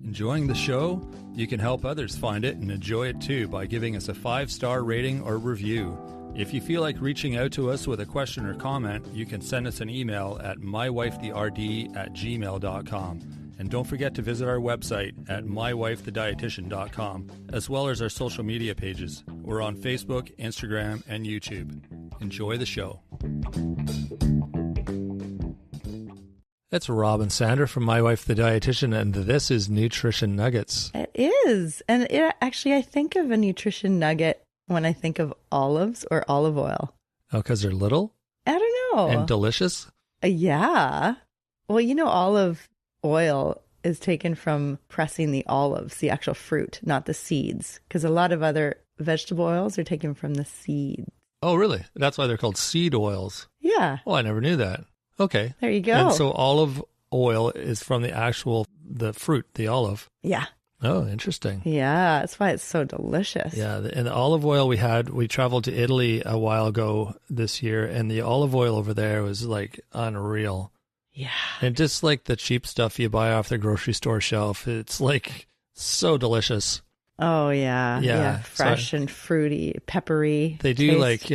Enjoying the show? You can help others find it and enjoy it too by giving us a 5-star rating or review. If you feel like reaching out to us with a question or comment, you can send us an email at mywifetherd@gmail.com. And don't forget to visit our website at mywifethedietitian.com, as well as our social media pages. We're on Facebook, Instagram, and YouTube. Enjoy the show. It's Rob and Sandra from My Wife the Dietitian, and this is Nutrition Nuggets. It is. And actually, I think of a nutrition nugget when I think of olives or olive oil. Oh, because they're little? I don't know. And delicious? Yeah. Well, you know, olive oil is taken from pressing the olives, the actual fruit, not the seeds, because a lot of other vegetable oils are taken from the seeds. Oh, really? That's why they're called seed oils. Yeah. Oh, I never knew that. Okay. There you go. And so olive oil is from the fruit, the olive. Yeah. Oh, interesting. Yeah. That's why it's so delicious. Yeah. And the olive oil we traveled to Italy a while ago this year, and the olive oil over there was like unreal. Yeah. And just like the cheap stuff you buy off the grocery store shelf, it's like so delicious. Oh, yeah. Yeah. Fresh and fruity, peppery. They do taste.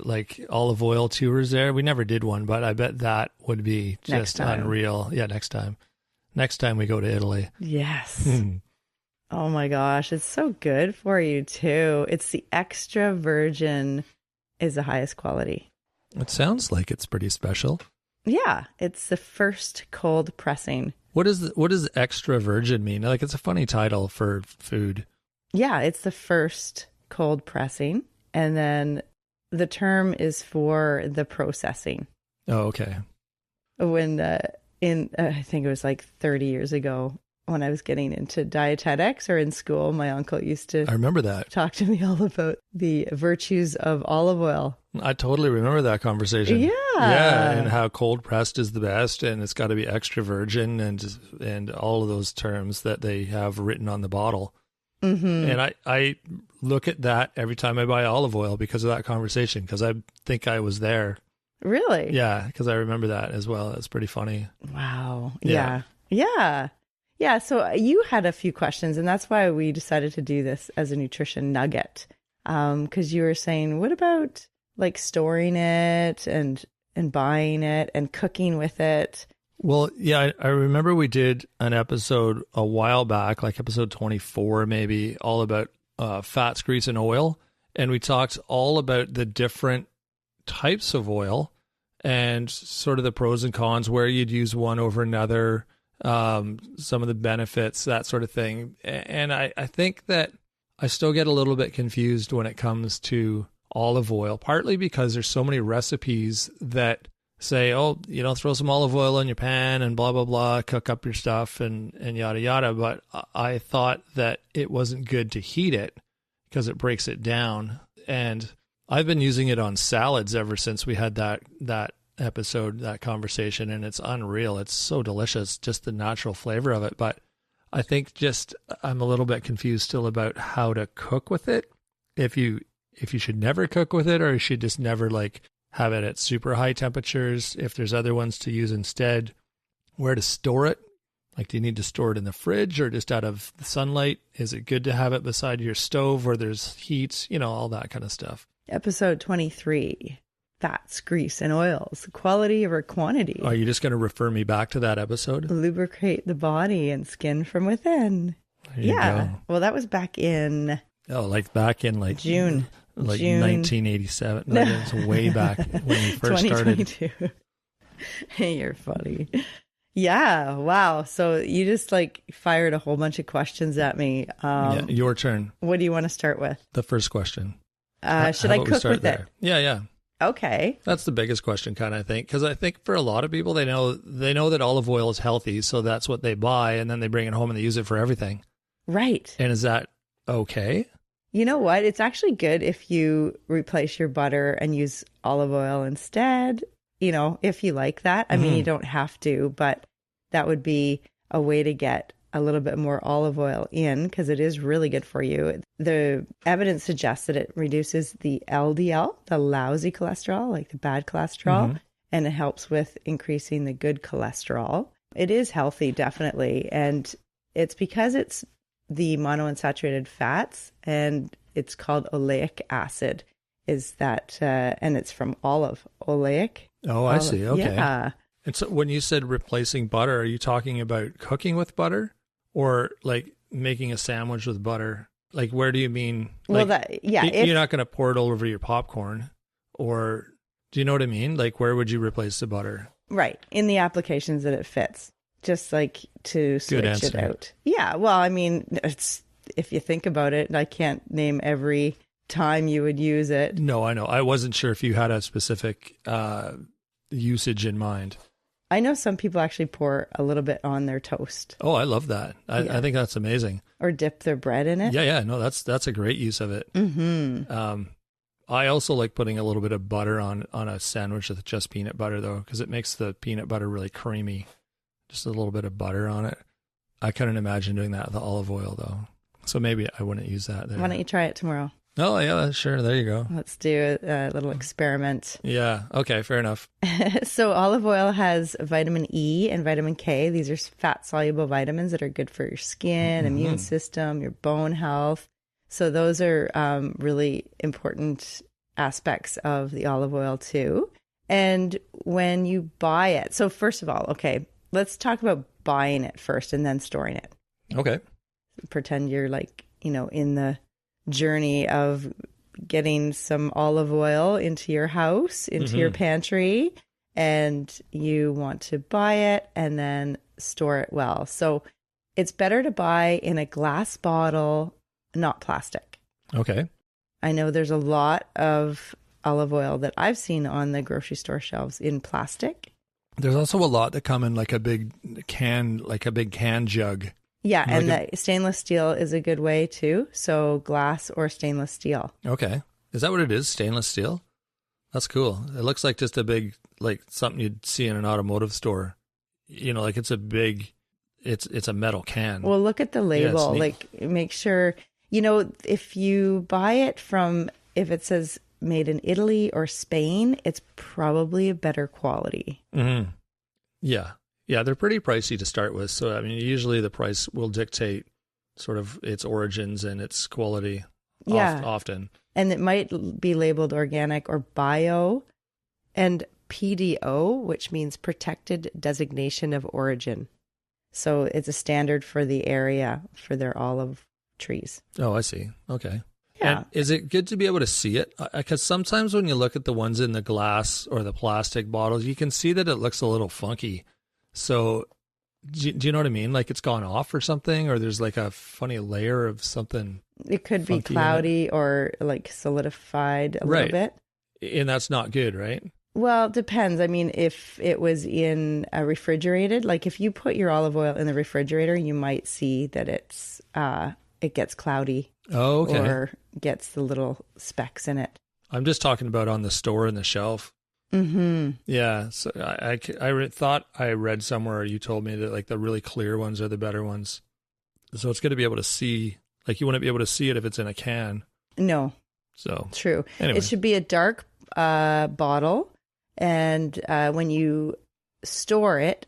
like olive oil tours there. We never did one, but I bet that would be just unreal. Yeah, next time. Next time we go to Italy. Yes. Oh my gosh, it's so good for you too. It's the extra virgin is the highest quality. It sounds like it's pretty special. Yeah, it's the first cold pressing. What does extra virgin mean? Like, it's a funny title for food. Yeah, it's the first cold pressing, and then the term is for the processing. Oh, okay. When I think it was like 30 years ago when I was getting into dietetics or in school, my uncle used to I remember that. Talk to me all about the virtues of olive oil. I totally remember that conversation. Yeah. Yeah, and how cold pressed is the best, and it's got to be extra virgin, and all of those terms that they have written on the bottle. Mm-hmm. And I look at that every time I buy olive oil because of that conversation, because I think I was there. Really? Yeah, because I remember that as well. It's pretty funny. Wow. Yeah. Yeah. So you had a few questions, and that's why we decided to do this as a nutrition nugget. Because you were saying, what about like storing it and buying it and cooking with it? Well, yeah, I remember we did an episode a while back, like episode 24 maybe, all about fats, grease, and oil. And we talked all about the different types of oil and sort of the pros and cons, where you'd use one over another, some of the benefits, that sort of thing. And I think that I still get a little bit confused when it comes to olive oil, partly because there's so many recipes that say, oh, throw some olive oil in your pan and blah, blah, blah, cook up your stuff and yada, yada. But I thought that it wasn't good to heat it because it breaks it down. And I've been using it on salads ever since we had that episode, that conversation, and it's unreal. It's so delicious, just the natural flavor of it. But I think I'm a little bit confused still about how to cook with it. If you should never cook with it, or you should just never have it at super high temperatures. If there's other ones to use instead, where to store it. Like, do you need to store it in the fridge or just out of the sunlight? Is it good to have it beside your stove where there's heat? All that kind of stuff. Episode 23, fats, grease, and oils, quality over quantity. Are you just going to refer me back to that episode? Lubricate the body and skin from within. There you go. Well, that was back in... Oh, back in June. June. 1987. No, it's way back when we first started. You're funny. Yeah. Wow. So you just fired a whole bunch of questions at me. Yeah, your turn. What do you want to start with? The first question. Should I cook with it? Yeah. Okay. That's the biggest question, kind of, I think, because I think for a lot of people, they know that olive oil is healthy, so that's what they buy, and then they bring it home and they use it for everything. Right. And is that okay? You know what? It's actually good if you replace your butter and use olive oil instead, if you like that. I mean, you don't have to, but that would be a way to get a little bit more olive oil in, because it is really good for you. The evidence suggests that it reduces the LDL, the lousy cholesterol, like the bad cholesterol, and it helps with increasing the good cholesterol. It is healthy, definitely. And it's because it's the monounsaturated fats, and it's called oleic acid. Is that, and it's from oleic. Oh, I see. Okay. Yeah. And so when you said replacing butter, are you talking about cooking with butter or like making a sandwich with butter? Like, where do you mean? Like, Well, you're not going to pour it all over your popcorn, or do you know what I mean? Like, where would you replace the butter? right, in the applications that it fits, just like to switch it out. Yeah. Well, I mean, it's, if you think about it, I can't name every time you would use it. No, I know. I wasn't sure if you had a specific usage in mind. I know some people actually pour a little bit on their toast. Oh, I love that. I think that's amazing. Or dip their bread in it. Yeah. No, that's a great use of it. Mm-hmm. I also like putting a little bit of butter on a sandwich with just peanut butter, though, because it makes the peanut butter really creamy. Just a little bit of butter on it. I couldn't imagine doing that with olive oil, though. So maybe I wouldn't use that there. Why don't you try it tomorrow? Oh, yeah, sure. There you go. Let's do a little experiment. Yeah. Okay. Fair enough. So olive oil has vitamin E and vitamin K. These are fat-soluble vitamins that are good for your skin, immune system, your bone health. So those are really important aspects of the olive oil too. And when you buy it, so first of all, okay, let's talk about buying it first and then storing it. Okay. Pretend you're like, in the journey of getting some olive oil into your house, into your pantry, and you want to buy it and then store it well. So it's better to buy in a glass bottle, not plastic. Okay. I know there's a lot of olive oil that I've seen on the grocery store shelves in plastic. There's also a lot that come in like a big can jug. Yeah, and the stainless steel is a good way too. So glass or stainless steel. Okay. Is that what it is? Stainless steel? That's cool. It looks like just a big, like something you'd see in an automotive store. Like it's a big, it's a metal can. Well, look at the label. Like make sure, if you buy it if it says made in Italy or Spain, it's probably a better quality. Mm-hmm. Yeah. Yeah, they're pretty pricey to start with. So, I mean, usually the price will dictate sort of its origins and its quality often. And it might be labeled organic or bio, and PDO, which means protected designation of origin. So it's a standard for the area for their olive trees. Oh, I see. Okay. Yeah. And is it good to be able to see it? Because sometimes when you look at the ones in the glass or the plastic bottles, you can see that it looks a little funky. So do you know what I mean? Like it's gone off or something, or there's like a funny layer of something. It could be cloudy or like solidified a little bit. And that's not good, right? Well, it depends. I mean, if it was in a refrigerated, like if you put your olive oil in the refrigerator, you might see that it gets cloudy. Oh, okay. Or gets the little specks in it. I'm just talking about on the store and the shelf. Mm-hmm. Yeah, so I thought I read somewhere, you told me that like the really clear ones are the better ones. So it's good to be able to see, like you wouldn't be able to see it if it's in a can. No. So true. Anyway. It should be a dark bottle, and when you store it,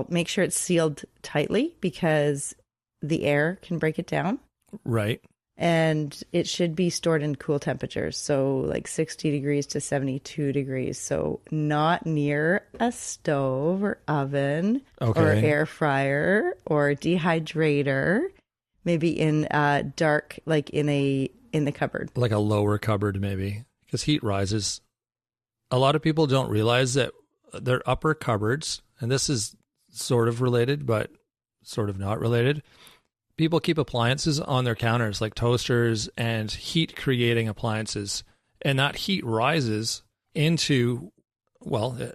make sure it's sealed tightly because the air can break it down. Right. And it should be stored in cool temperatures, so like 60 degrees to 72 degrees. So not near a stove or oven or air fryer or dehydrator. Maybe in dark, like in the cupboard. Like a lower cupboard maybe, because heat rises. A lot of people don't realize that their upper cupboards, and this is sort of related, but sort of not related. People keep appliances on their counters like toasters and heat creating appliances. And that heat rises into,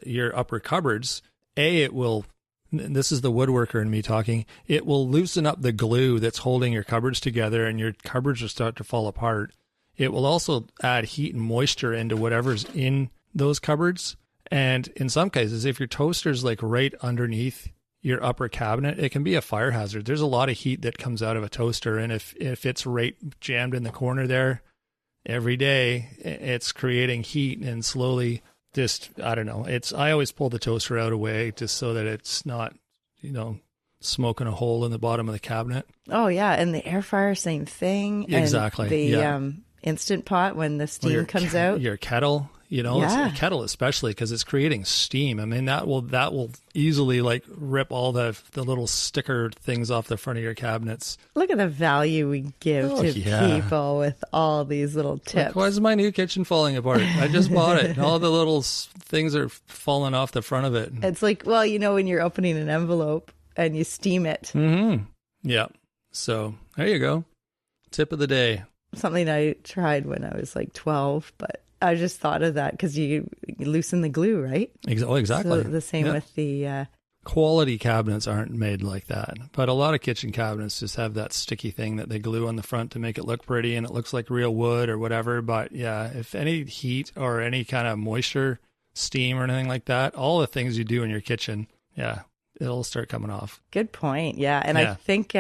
your upper cupboards. It will, this is the woodworker in me talking, it will loosen up the glue that's holding your cupboards together and your cupboards will start to fall apart. It will also add heat and moisture into whatever's in those cupboards. And in some cases, if your toaster's like right underneath your upper cabinet, it can be a fire hazard. There's a lot of heat that comes out of a toaster, and if it's right jammed in the corner there every day, it's creating heat and slowly just, I don't know. I always pull the toaster out away just so that it's not, smoking a hole in the bottom of the cabinet. Oh yeah, and the air fryer, same thing. Exactly. And the Instant Pot, when the steam comes out. Your kettle, you know, Yeah. it's a kettle especially because it's creating steam. I mean, that will easily like rip all the little sticker things off the front of your cabinets. Look at the value we give to people with all these little tips. Like, why is my new kitchen falling apart? I just bought it. All the little things are falling off the front of it. It's like, well, you know, when you're opening an envelope and you steam it. Mm-hmm. Yeah. So there you go. Tip of the day. Something I tried when I was like 12, but I just thought of that because you loosen the glue, right? Oh, exactly. So the same with the... quality cabinets aren't made like that, but a lot of kitchen cabinets just have that sticky thing that they glue on the front to make it look pretty and it looks like real wood or whatever. But yeah, if any heat or any kind of moisture, steam or anything like that, all the things you do in your kitchen, yeah, it'll start coming off. Good point. Yeah. And I think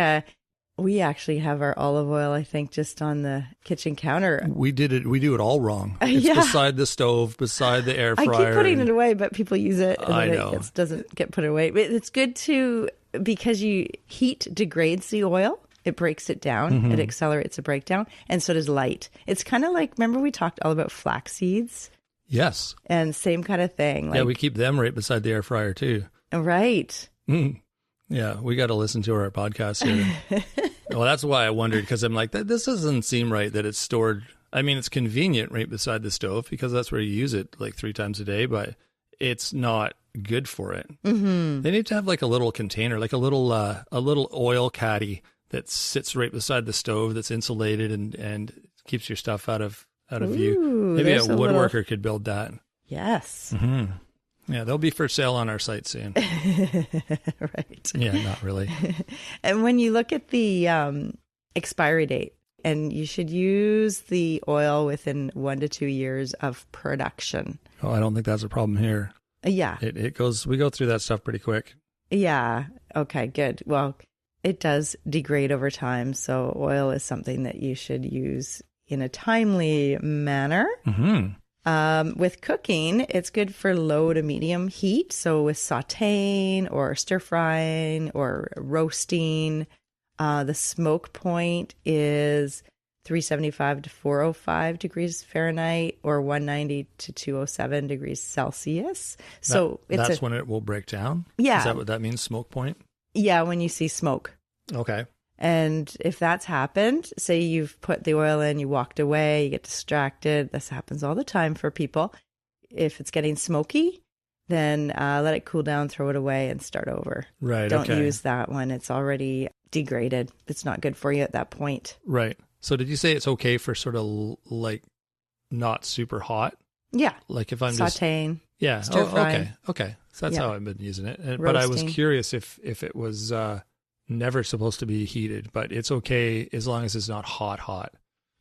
we actually have our olive oil, I think, just on the kitchen counter. We do it all wrong. It's beside the stove, beside the air fryer. I keep putting it away, but people use it and I then know. it doesn't get put away. But it's good because heat degrades the oil. It breaks it down. Mm-hmm. It accelerates the breakdown. And so does light. It's kind of like, remember we talked all about flax seeds? Yes. And same kind of thing. Like, Yeah, we keep them right beside the air fryer too. Right. Yeah, we got to listen to our podcast here. Well, that's why I wondered, because I'm like, this doesn't seem right that it's stored. I mean, it's convenient right beside the stove because that's where you use it like 3 times a day, but it's not good for it. Mm-hmm. They need to have like a little container, like a little oil caddy that sits right beside the stove that's insulated and keeps your stuff out of view. Maybe a woodworker could build that. Yes. Mm-hmm. Yeah, they'll be for sale on our site soon. Right. Yeah, not really. And when you look at the expiry date, and you should use the oil within 1 to 2 years of production. Oh, I don't think that's a problem here. Yeah. It goes, we go through that stuff pretty quick. Yeah. Okay, good. Well, it does degrade over time. So oil is something that you should use in a timely manner. Mm-hmm. With cooking, it's good for low to medium heat. So with sauteing or stir frying or roasting, the smoke point is 375 to 405 degrees Fahrenheit or 190 to 207 degrees Celsius. So that's when it will break down? Yeah. Is that what that means, smoke point? Yeah, when you see smoke. Okay. And if that's happened, say you've put the oil in, you walked away, you get distracted. This happens all the time for people. If it's getting smoky, then let it cool down, throw it away, and start over. Right. Don't use that one. It's already degraded. It's not good for you at that point. Right. So did you say it's okay for sort of like not super hot? Yeah. Like if I'm sauteing. Yeah. Stir frying. Okay. So that's how I've been using it. Roasting. But I was curious if it was never supposed to be heated, but it's okay as long as it's not hot.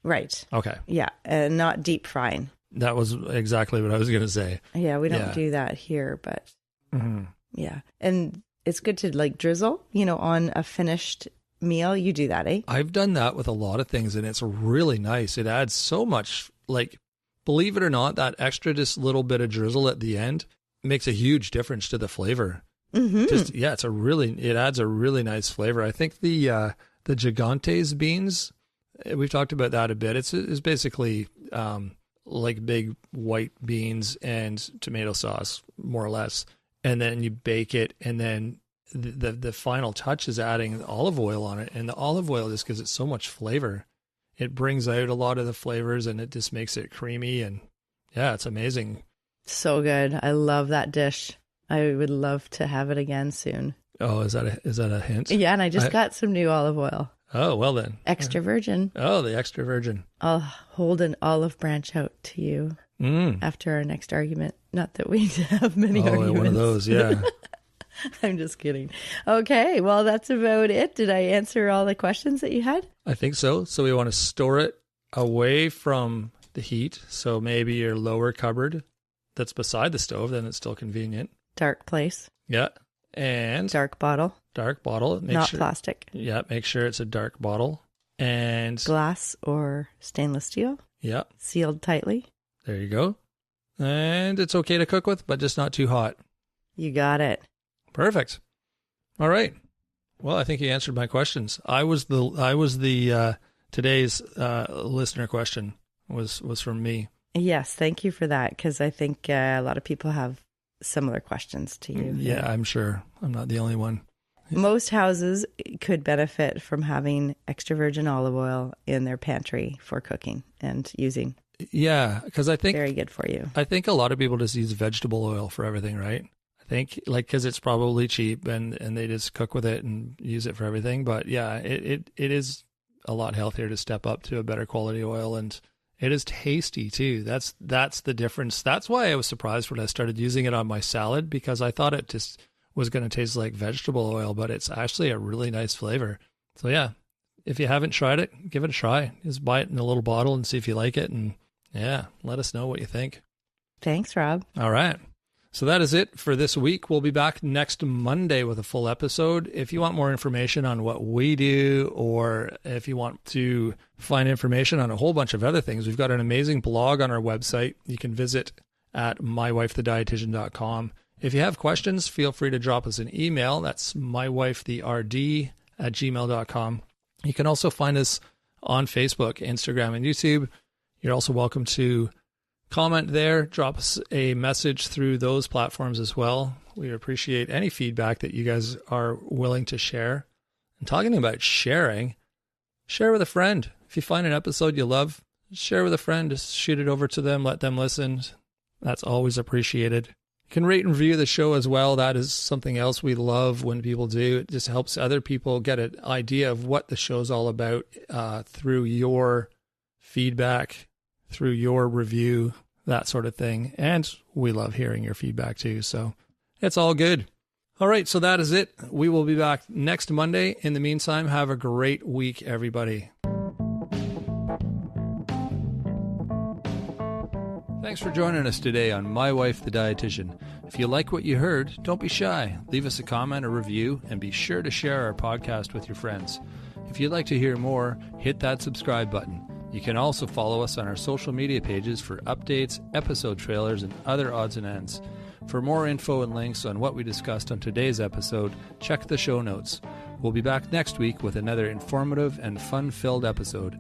Right. Okay. Yeah. And not deep frying. That was exactly what I was going to say. Yeah. We don't do that here, but Mm-hmm. yeah. And it's good to like drizzle, on a finished meal. You do that, eh? I've done that with a lot of things and it's really nice. It adds so much, like, believe it or not, that extra just little bit of drizzle at the end makes a huge difference to the flavor. Mm-hmm. It adds a really nice flavor. I think the Gigantes beans, we've talked about that a bit. It's basically like big white beans and tomato sauce, more or less. And then you bake it, and then the final touch is adding olive oil on it. And the olive oil just gives it so much flavor. It brings out a lot of the flavors, and it just makes it creamy. And yeah, it's amazing. So good. I love that dish. I would love to have it again soon. Oh, is that a hint? Yeah, and I just got some new olive oil. Oh, well then. Extra virgin. Oh, the extra virgin. I'll hold an olive branch out to you after our next argument. Not that we have many arguments. Oh, one of those, yeah. I'm just kidding. Okay, well, that's about it. Did I answer all the questions that you had? I think so. So we want to store it away from the heat. So maybe your lower cupboard that's beside the stove, then it's still convenient. Dark place. Yeah. And dark bottle. Not plastic. Yeah, make sure it's a dark bottle. And glass or stainless steel. Yeah. Sealed tightly. There you go. And it's okay to cook with, but just not too hot. You got it. Perfect. All right. Well, I think you answered my questions. I was the today's listener question was from me. Yes, thank you for that, because I think a lot of people have similar questions to you. Yeah, I'm sure I'm not the only one. Most houses could benefit from having extra virgin olive oil in their pantry for cooking and using. Yeah, because I think very good for you. I think a lot of people just use vegetable oil for everything, right? I think because it's probably cheap and they just cook with it and use it for everything. But yeah, it is a lot healthier to step up to a better quality oil, and it is tasty too. That's the difference. That's why I was surprised when I started using it on my salad, because I thought it just was going to taste like vegetable oil, but it's actually a really nice flavor. So yeah, if you haven't tried it, give it a try. Just buy it in a little bottle and see if you like it, and yeah, let us know what you think. Thanks, Rob. All right. So that is it for this week. We'll be back next Monday with a full episode. If you want more information on what we do, or if you want to find information on a whole bunch of other things, we've got an amazing blog on our website. You can visit at mywifethedietitian.com. If you have questions, feel free to drop us an email. That's mywifetherd@gmail.com. You can also find us on Facebook, Instagram, and YouTube. You're also welcome to comment there. Drop us a message through those platforms as well. We appreciate any feedback that you guys are willing to share. And talking about sharing, share with a friend. If you find an episode you love, share with a friend. Just shoot it over to them. Let them listen. That's always appreciated. You can rate and review the show as well. That is something else we love when people do. It just helps other people get an idea of what the show's all about through your feedback, through your review, that sort of thing. And we love hearing your feedback too. So it's all good. All right. So that is it. We will be back next Monday. In the meantime, have a great week, everybody. Thanks for joining us today on My Wife the Dietitian. If you like what you heard, don't be shy. Leave us a comment or review, and be sure to share our podcast with your friends. If you'd like to hear more, hit that subscribe button. You can also follow us on our social media pages for updates, episode trailers, and other odds and ends. For more info and links on what we discussed on today's episode, check the show notes. We'll be back next week with another informative and fun-filled episode.